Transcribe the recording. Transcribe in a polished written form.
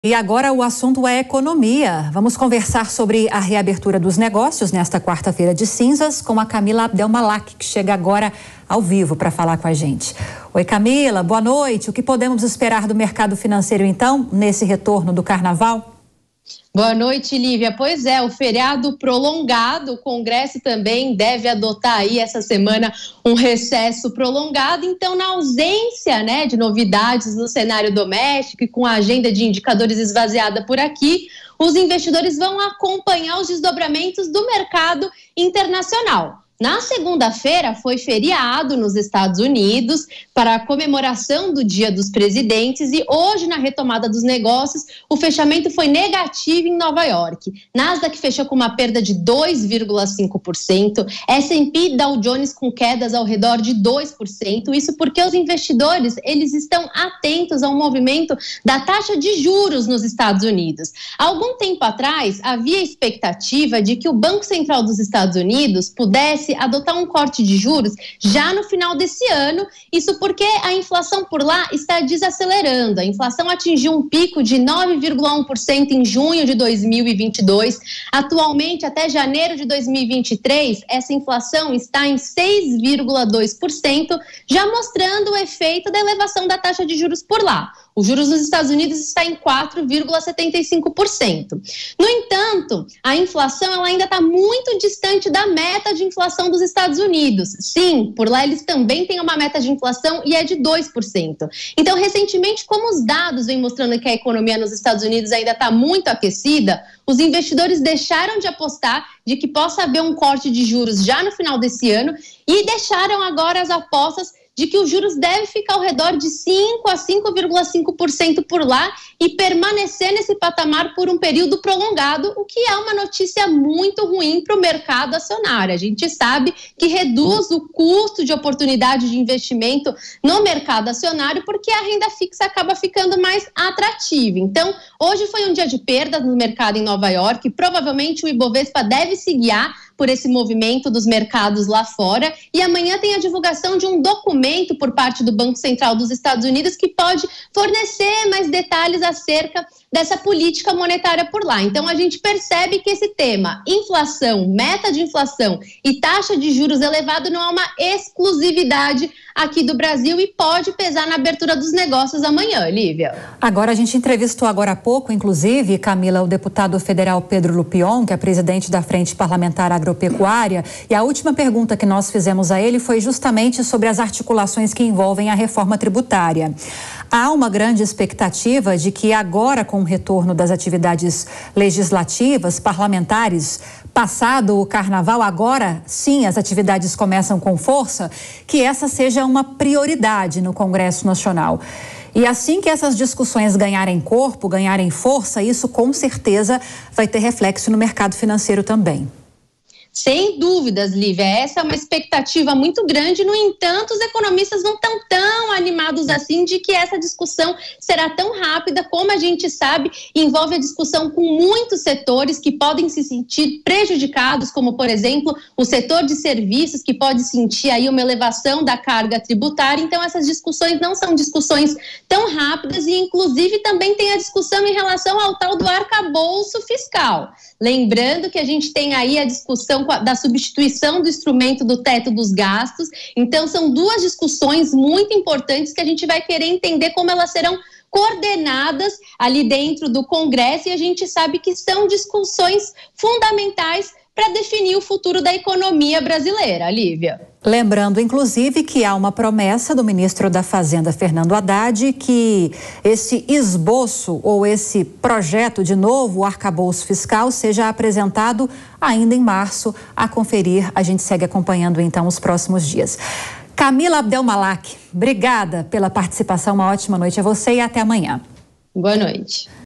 E agora o assunto é economia. Vamos conversar sobre a reabertura dos negócios nesta quarta-feira de cinzas com a Camila Abdelmalak, que chega agora ao vivo para falar com a gente. Oi, Camila, boa noite. O que podemos esperar do mercado financeiro, então, nesse retorno do carnaval? Boa noite, Lívia. Pois é, o feriado prolongado, o Congresso também deve adotar aí essa semana um recesso prolongado. Então, na ausência, de novidades no cenário doméstico e com a agenda de indicadores esvaziada por aqui, os investidores vão acompanhar os desdobramentos do mercado internacional. Na segunda-feira foi feriado nos Estados Unidos para a comemoração do Dia dos Presidentes e hoje, na retomada dos negócios, o fechamento foi negativo em Nova York. Nasdaq fechou com uma perda de 2,5%, S&P Dow Jones com quedas ao redor de 2%, isso porque os investidores eles estão atentos ao movimento da taxa de juros nos Estados Unidos. Há algum tempo atrás, havia expectativa de que o Banco Central dos Estados Unidos pudesse adotar um corte de juros já no final desse ano, isso porque a inflação por lá está desacelerando. A inflação atingiu um pico de 9,1% em junho de 2022. Atualmente, até janeiro de 2023, essa inflação está em 6,2%, já mostrando o efeito da elevação da taxa de juros por lá. Os juros nos Estados Unidos está em 4,75%. No entanto, a inflação ela ainda está muito distante da meta de inflação dos Estados Unidos. Sim, por lá eles também têm uma meta de inflação e é de 2%. Então, recentemente, como os dados vêm mostrando que a economia nos Estados Unidos ainda está muito aquecida, os investidores deixaram de apostar de que possa haver um corte de juros já no final desse ano e deixaram agora as apostas de que os juros devem ficar ao redor de 5 a 5,5% por lá e permanecer nesse patamar por um período prolongado, o que é uma notícia muito ruim para o mercado acionário. A gente sabe que reduz o custo de oportunidade de investimento no mercado acionário porque a renda fixa acaba ficando mais atrativa. Então, hoje foi um dia de perdas no mercado em Nova York, provavelmente o Ibovespa deve se guiar por esse movimento dos mercados lá fora e amanhã tem a divulgação de um documento por parte do Banco Central dos Estados Unidos que pode fornecer mais detalhes acerca dessa política monetária por lá. Então a gente percebe que esse tema, inflação, meta de inflação e taxa de juros elevado não é uma exclusividade aqui do Brasil e pode pesar na abertura dos negócios amanhã, Lívia. Agora a gente entrevistou agora há pouco, inclusive, Camila, o deputado federal Pedro Lupion, que é presidente da Frente Parlamentar Agropecuária, e a última pergunta que nós fizemos a ele foi justamente sobre as articulações que envolvem a reforma tributária. Há uma grande expectativa de que agora, com o retorno das atividades legislativas, parlamentares, passado o carnaval, agora sim as atividades começam com força, que essa seja uma prioridade no Congresso Nacional. E assim que essas discussões ganharem corpo, ganharem força, isso com certeza vai ter reflexo no mercado financeiro também. Sem dúvidas, Lívia, essa é uma expectativa muito grande, no entanto, os economistas não estão tão animados assim de que essa discussão será tão rápida, como a gente sabe, envolve a discussão com muitos setores que podem se sentir prejudicados, como, por exemplo, o setor de serviços, que pode sentir aí uma elevação da carga tributária. Então, essas discussões não são discussões tão rápidas e, inclusive, também tem a discussão em relação ao tal do arcabouço fiscal. Lembrando que a gente tem aí a discussão da substituição do instrumento do teto dos gastos. Então, são duas discussões muito importantes que a gente vai querer entender como elas serão coordenadas ali dentro do Congresso e a gente sabe que são discussões fundamentais para definir o futuro da economia brasileira, Lívia. Lembrando, inclusive, que há uma promessa do ministro da Fazenda, Fernando Haddad, que esse esboço ou esse projeto de novo arcabouço fiscal seja apresentado ainda em março. A conferir, a gente segue acompanhando então os próximos dias. Camila Abdelmalak, obrigada pela participação, uma ótima noite a você e até amanhã. Boa noite.